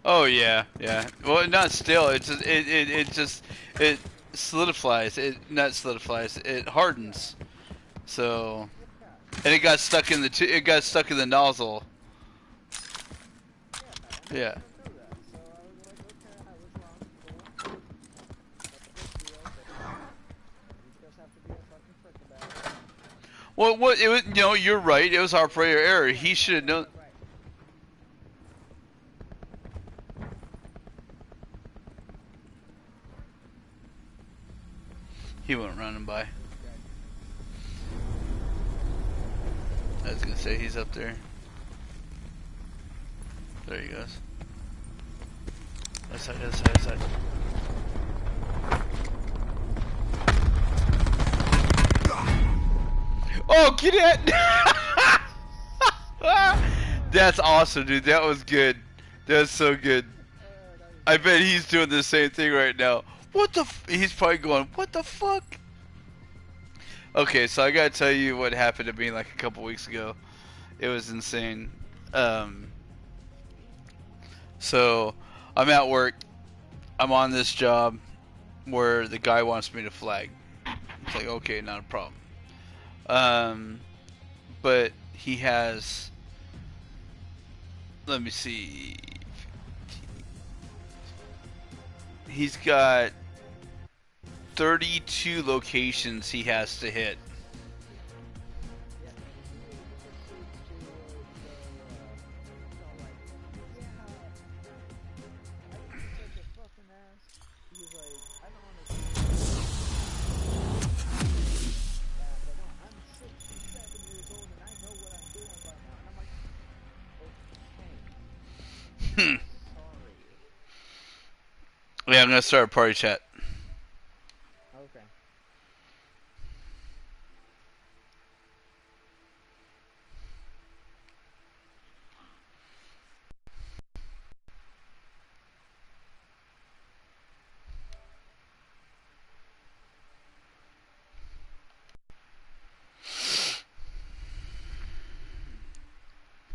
Oh yeah, yeah. Well, not still. It solidifies. It not solidifies. It hardens. So and it got stuck in it got stuck in the nozzle. Yeah, and Yeah. I didn't know that. So I was like, okay, I was wrong. Cool. No big deal, but you just have to be a fucking prick about it. Well, what it was? You know, you're right. It was operator error. Right, He right, should have right, known. right, right. He went running by. Okay. I was gonna say he's up there. There he goes. That side, that side, that side. Oh, get it! That's awesome, dude. That was good. That's so good. That was I bet great. he's doing the same thing right now. What the? He's probably going, what the fuck? Okay, so I gotta tell you what happened to me like a couple weeks ago. It was insane. Um, so I'm at work. I'm on this job where the guy wants me to flag. It's like, okay, not a problem. Um, but he has. Let me see. He's got 32 locations he has to hit. Yeah, and he proceeds to go, like, yeah, I think you're such a fucking ass. He's like, I don't understand why you don't just but no, I'm 67 years old and I know what I'm doing by now. And I'm like, okay, Hmm. sorry. Yeah, I'm gonna start a party chat. Okay.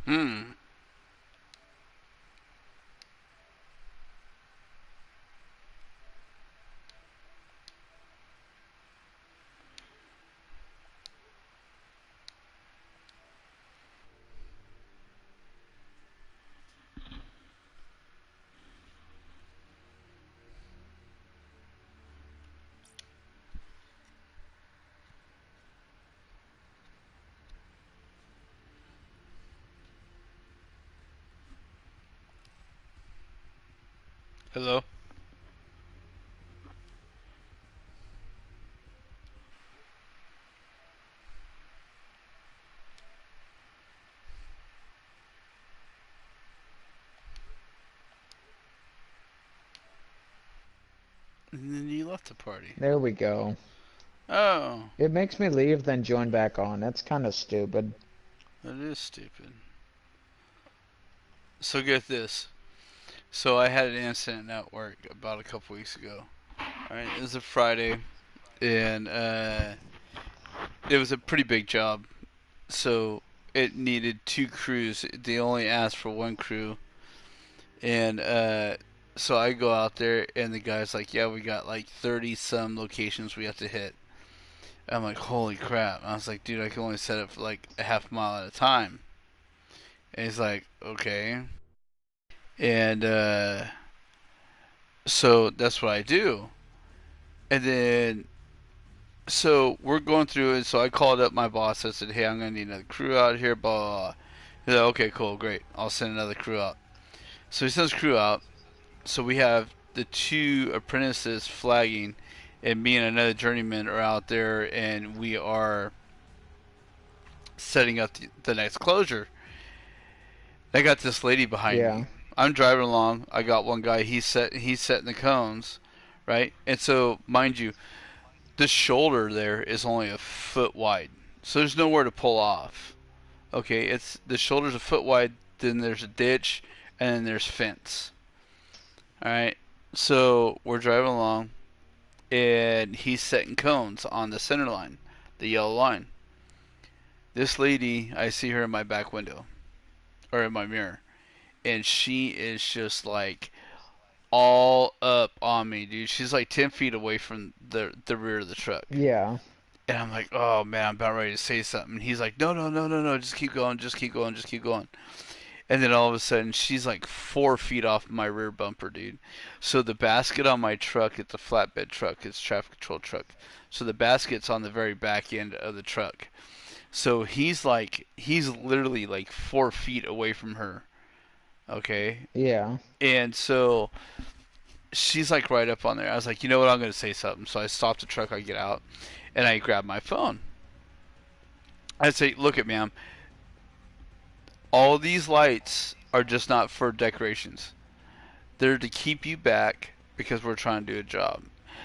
Hmm. Hello. And then you left the party. There we go. Oh, It makes me leave, then join back on. That's kind of stupid. that is stupid. So get this. So I had an incident at work about a couple weeks ago. Alright, it was a Friday, and it was a pretty big job. So it needed two crews. They only asked for one crew, and so I go out there, and the guy's like, "Yeah, we got like 30 some locations we have to hit." I'm like, "Holy crap!" I was like, "Dude, I can only set it for like a half mile at a time." And he's like, "Okay," and so that's what I do. And then so we're going through it. So I called up my boss. I said, "Hey, I'm gonna need another crew out here." Blah blah. Blah. He's like, "Okay, cool, great. I'll send another crew out." So he sends crew out. So we have the two apprentices flagging, and me and another journeyman are out there, and we are setting up the next closure. I got this lady behind Yeah. me. I'm driving along. I got one guy. He's setting the cones, right? And so, mind you, the shoulder there is only a foot wide, so there's nowhere to pull off. Okay, it's the shoulder's a foot wide. Then there's a ditch, and then there's fence. All right, so we're driving along, and he's setting cones on the center line, the yellow line. This lady, I see her in my back window or in my mirror, and she is just like all up on me, dude. She's like 10 feet away from the rear of the truck. Yeah. And I'm like, oh man, I'm about ready to say something. And he's like, no, no, no, no, no, just keep going, just keep going, just keep going. And then all of a sudden, she's like 4 feet off my rear bumper, dude. So the basket on my truck, it's a flatbed truck, it's a traffic control truck. So the basket's on the very back end of the truck. So he's literally like 4 feet away from her. Okay. Yeah. And so she's like right up on there. I was like, you know what? I'm going to say something. So I stop the truck, I get out, and I grab my phone. I say, look at ma'am, all these lights are just not for decorations. They're to keep you back because we're trying to do a job.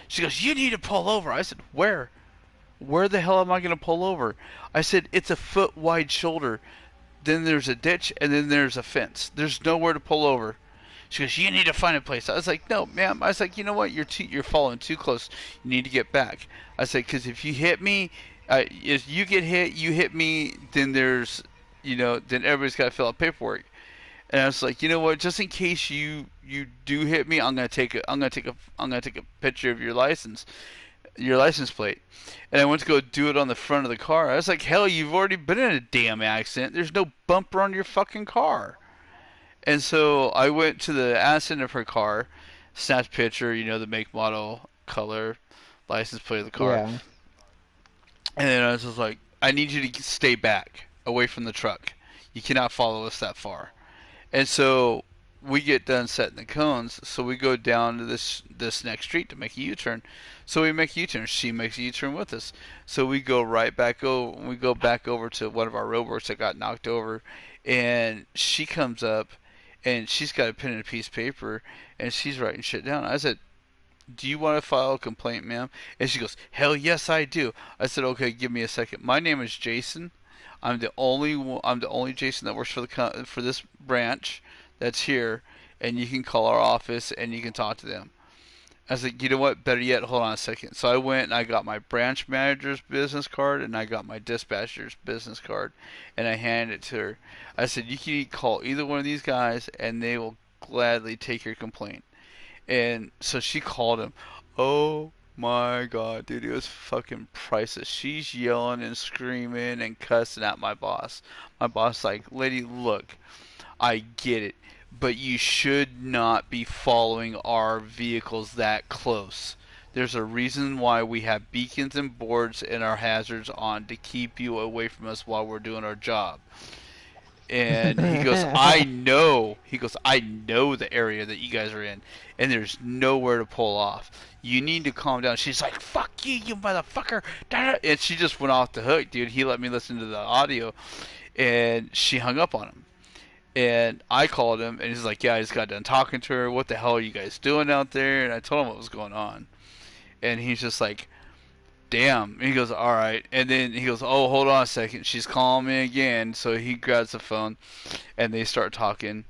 She goes, you need to pull over. I said, where? Where the hell am I going to pull over? I said, it's a foot wide shoulder. Then there's a ditch, and then there's a fence. There's nowhere to pull over. She goes, you need to find a place. I was like, no, ma'am. I was like, you know what? You're following too close. You need to get back. I said, because if you hit me, if you get hit, you hit me, then then everybody's got to fill out paperwork. And I was like, you know what? Just in case you do hit me, I'm gonna take a picture of your license plate. And I went to go do it on the front of the car. I was like, hell, you've already been in a damn accident. There's no bumper on your fucking car. And so I went to the accident of her car, snapped a picture, the make, model, color, license plate of the car. Yeah. And then I was just like, I need you to stay back, away from the truck. You cannot follow us that far. And so we get done setting the cones, so we go down to this next street to make a U-turn. So we make a U-turn. She makes a U-turn with us. So we go right back over. We go back over to one of our roadworks that got knocked over, and she comes up, and she's got a pen and a piece of paper, and she's writing shit down. I said, "Do you want to file a complaint, ma'am?" And she goes, "Hell yes, I do." I said, "Okay, give me a second. My name is Jason. I'm the only Jason that works for this branch that's here, and you can call our office and you can talk to them." I was like, you know what? Better yet, hold on a second. So I went and I got my branch manager's business card and I got my dispatcher's business card, and I handed it to her. I said, you can call either one of these guys and they will gladly take your complaint. And so she called him. Oh my god, dude, it was fucking priceless. She's yelling and screaming and cussing at my boss. My boss like, lady, look, I get it, but you should not be following our vehicles that close. There's a reason why we have beacons and boards and our hazards on to keep you away from us while we're doing our job. And he goes, I know. He goes, I know the area that you guys are in, and there's nowhere to pull off. You need to calm down. She's like, fuck you, you motherfucker. And she just went off the hook, dude. He let me listen to the audio, and she hung up on him. And I called him, and he's like, yeah, I just got done talking to her. What the hell are you guys doing out there? And I told him what was going on. And he's just like, damn. And he goes, all right. And then he goes, oh, hold on a second. She's calling me again. So he grabs the phone, and they start talking.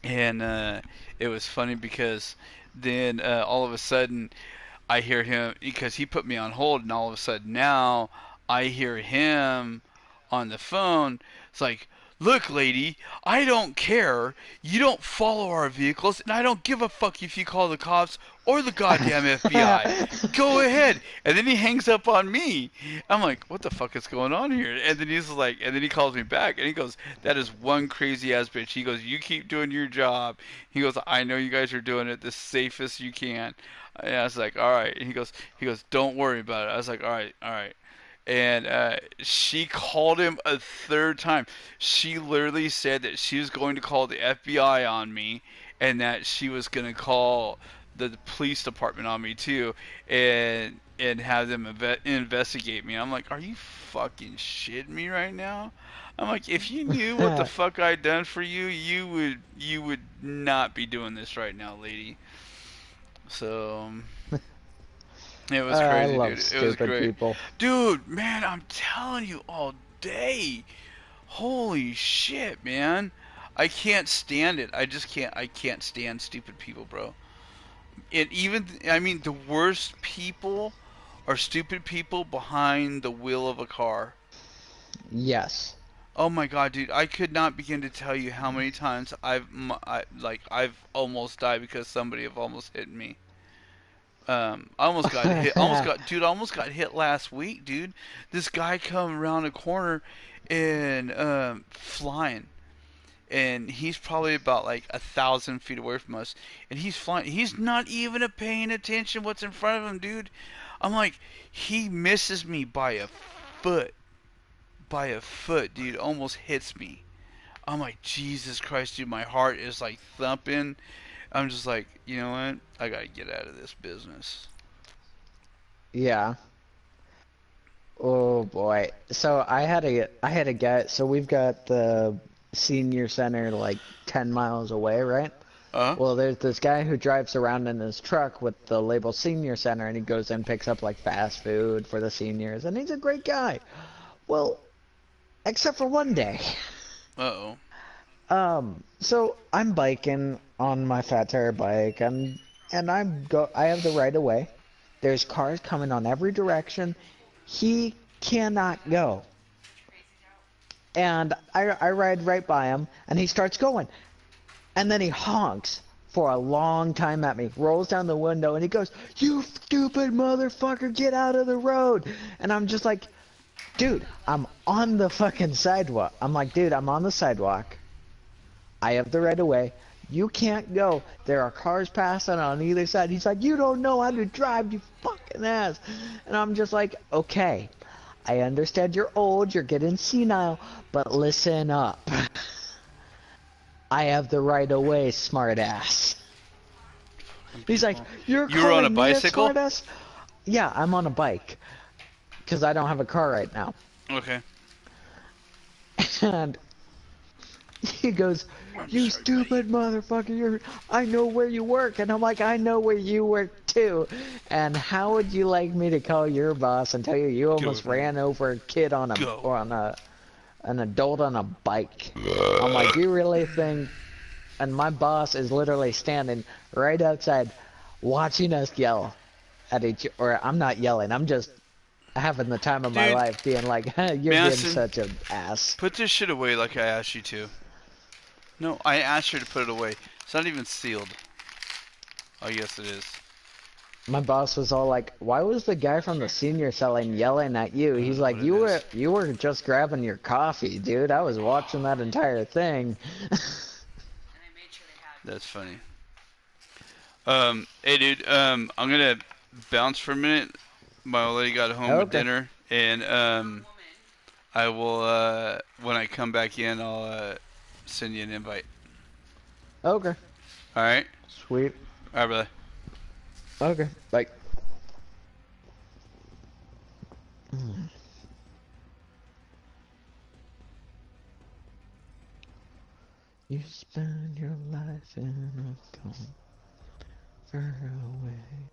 And it was funny because then all of a sudden I hear him, because he put me on hold, and all of a sudden now I hear him on the phone. It's like, look, lady, I don't care. You don't follow our vehicles, and I don't give a fuck if you call the cops or the goddamn FBI. Go ahead. And then he hangs up on me. I'm like, what the fuck is going on here? And then he's like, and then he calls me back, and he goes, that is one crazy ass bitch. He goes, you keep doing your job. He goes, I know you guys are doing it the safest you can. And I was like, all right. And he goes, don't worry about it. I was like, all right, all right. And she called him a third time. She literally said that she was going to call the FBI on me, and that she was going to call the police department on me too, and have them investigate me. I'm like, are you fucking shitting me right now? I'm like, if you knew what the fuck I'd done for you, you would not be doing this right now, lady. So it was I crazy, love dude. It was stupid great. people. Dude, man, I'm telling you all day. Holy shit, man. I can't stand it. I can't stand stupid people, bro. I mean, the worst people are stupid people behind the wheel of a car. Yes. Oh my god, dude! I could not begin to tell you how many times I've almost died because somebody have almost hit me. I almost got hit. I almost got hit last week, dude. This guy come around a corner and flying, and he's probably about like 1,000 feet away from us, and he's flying. He's not even paying attention what's in front of him, dude. I'm like, he misses me foot, by a foot, dude. Almost hits me. I'm like, Jesus Christ, dude. My heart is like thumping. I'm just like, you know what? I gotta get out of this business. Yeah. Oh boy. So I had a guy. So we've got the senior center like 10 miles away, right? Uh Well, there's this guy who drives around in his truck with the label senior center, and he goes and picks up like fast food for the seniors, and he's a great guy. Well, except for one day. oh. So I'm biking on my fat tire bike, and I have the right of way. There's cars coming on every direction. He cannot go. And I ride right by him, and he starts going. And then he honks for a long time at me, rolls down the window, and he goes, "You stupid motherfucker, get out of the road." And I'm just like, dude, I'm on the fucking sidewalk. I'm like, dude, I'm on the sidewalk. I have the right of way. You can't go. There are cars passing on either side. He's like, "You don't know how to drive, you fucking ass." And I'm just like, okay, I understand you're old, you're getting senile, but listen up. I have the right of way, smart ass. He's like, People. "You're You were on a calling me a bicycle? smart ass?" Yeah, I'm on a bike because I don't have a car right now. Okay. And he goes, I'm "You sorry, buddy. stupid motherfucker, I know where you work." And I'm like, "I know where you work too. And how would you like me to call your boss and tell you you Go, almost ran over a kid go. or on an adult on a bike?" I'm like, "You really think?" And my boss is literally standing right outside watching us yell at each, or I'm not yelling, I'm just having the time of my Dude, life being like, "You're being Madison, such an ass." put this shit away like I asked you to. No, I asked her to put it away. It's not even sealed. Oh, yes, it is. My boss was all like, "Why was the guy from the senior selling yelling at you?" I don't He's know like, what it is. You were just grabbing your coffee, dude. I was watching that entire thing." That's funny. Hey, dude. I'm gonna bounce for a minute. My old lady got home with Okay. dinner, and I will. When I come back in, I'll send you an invite. Okay. All right. Sweet. All right, brother. Okay. Like, mm. You spend your life in a comfort away.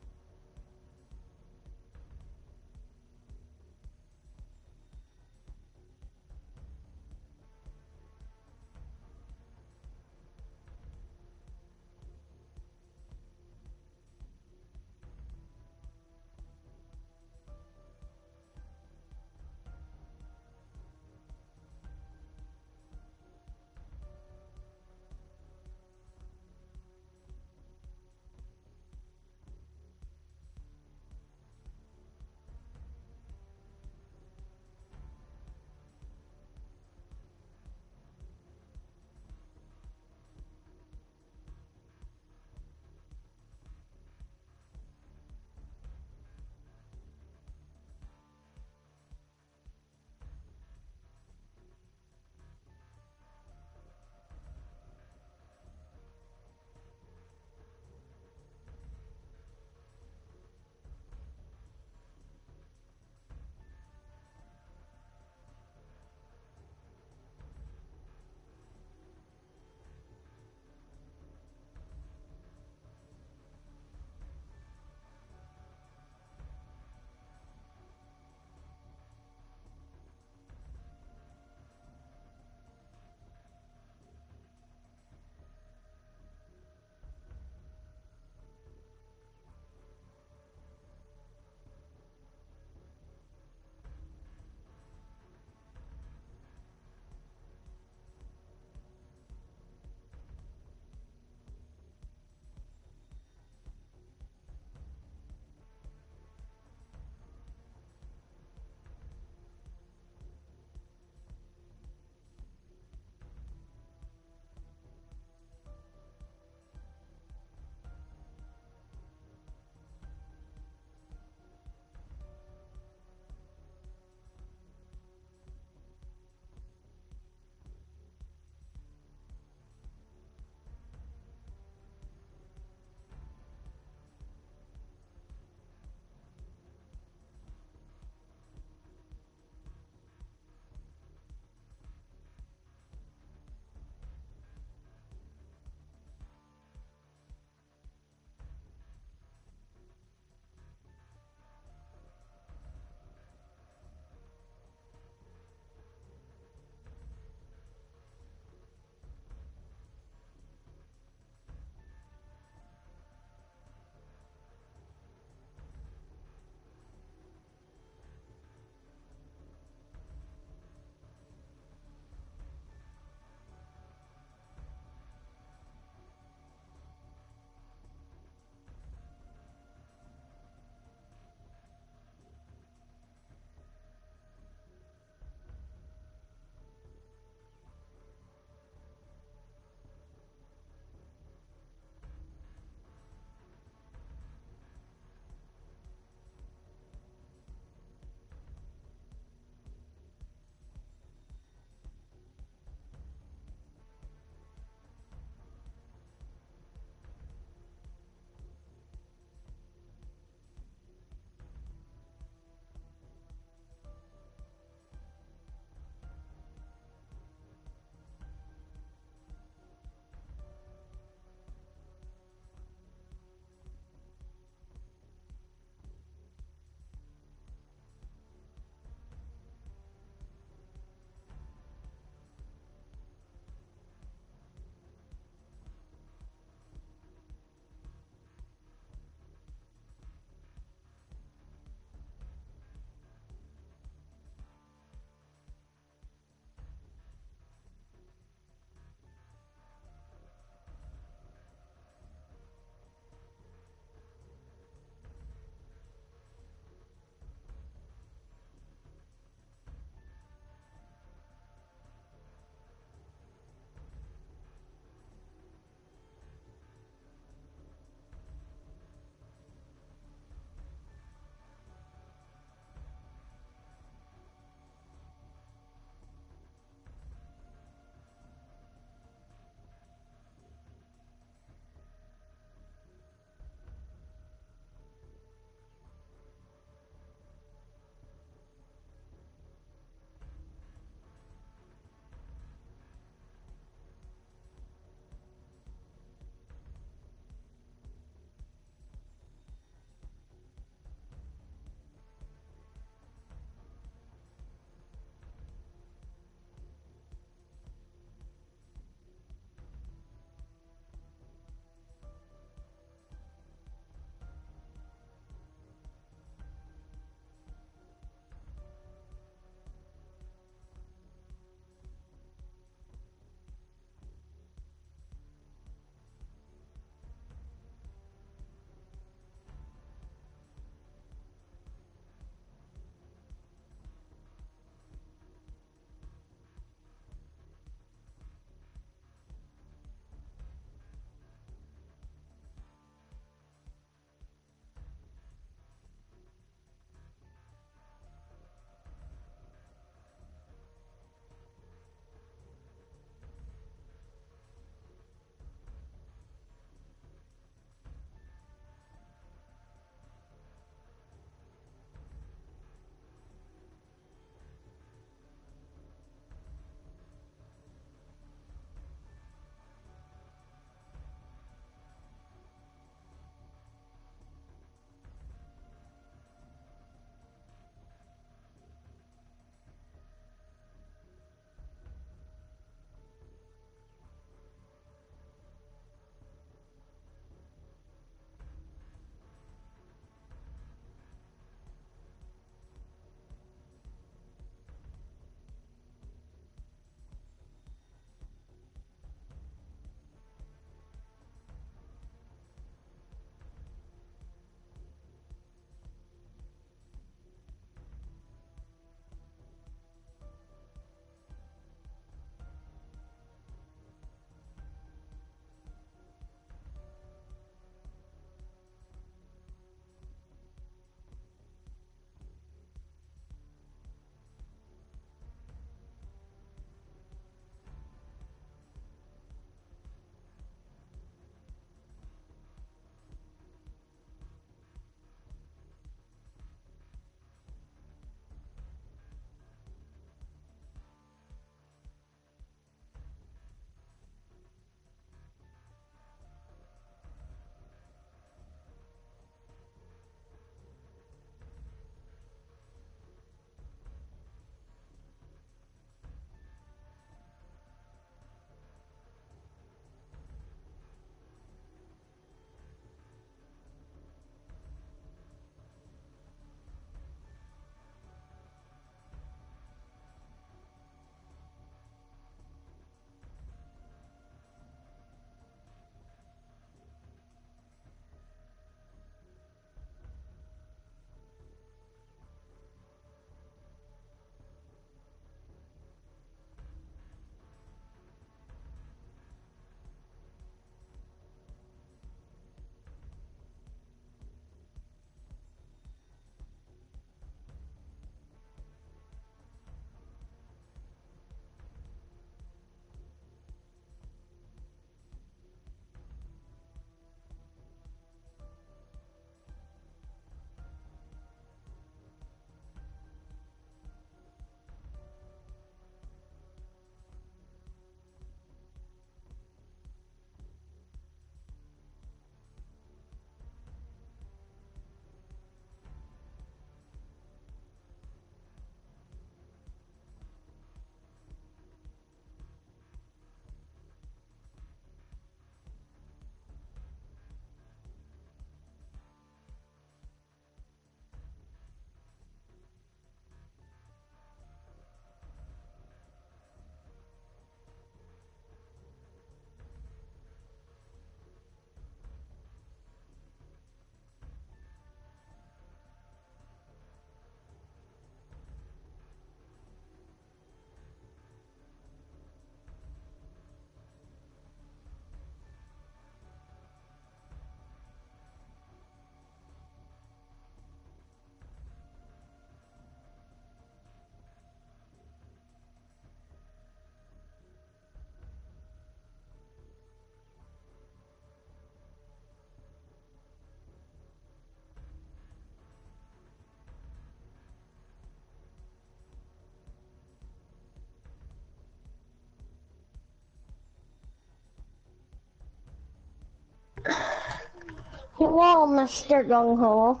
Hello, Mr. Gung-Ho.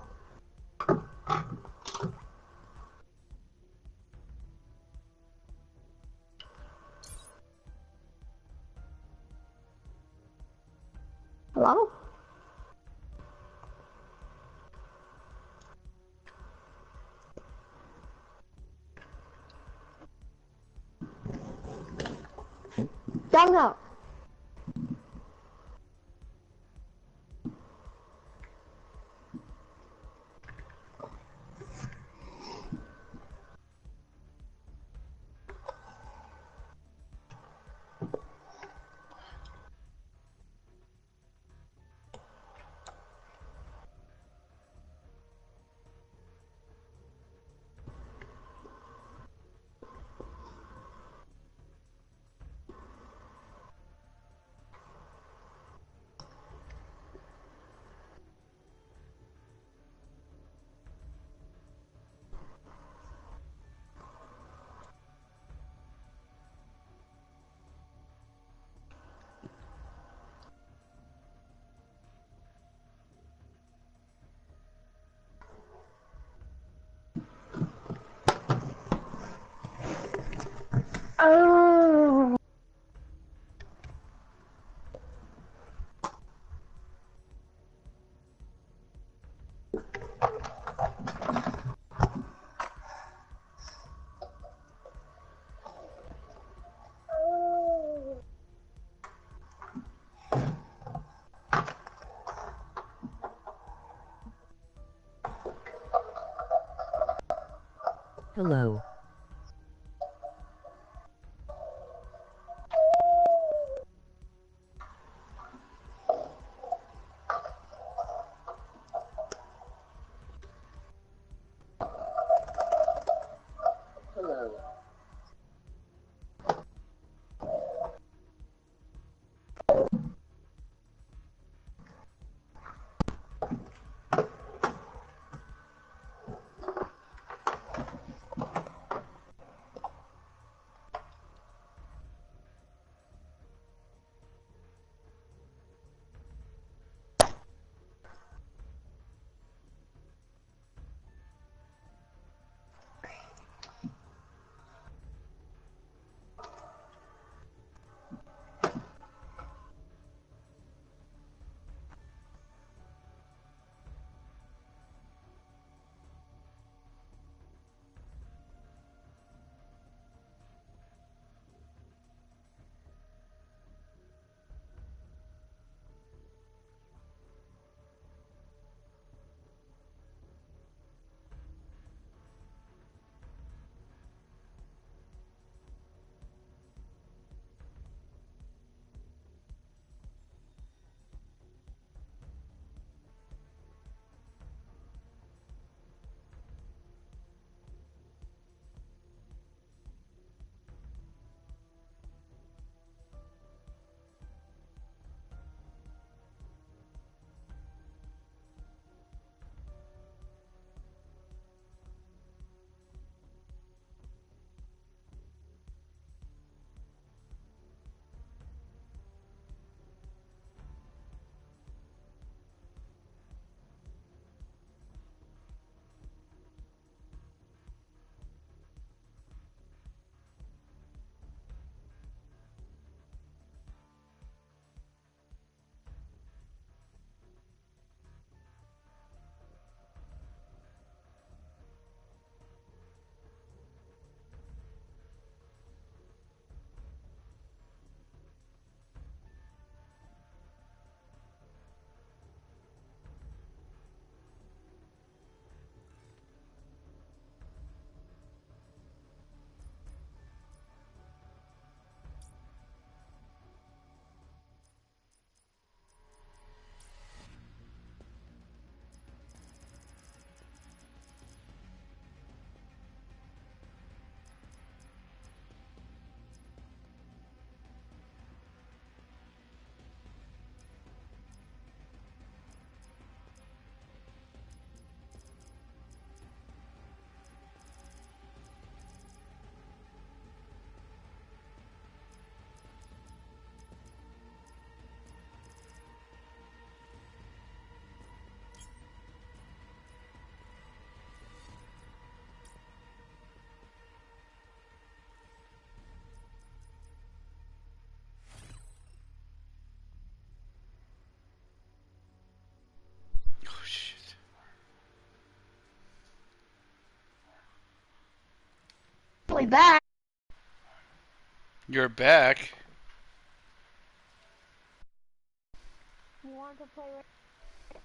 Hello? Gung-Ho. Oh. Hello. Play back. You're back. You want to play right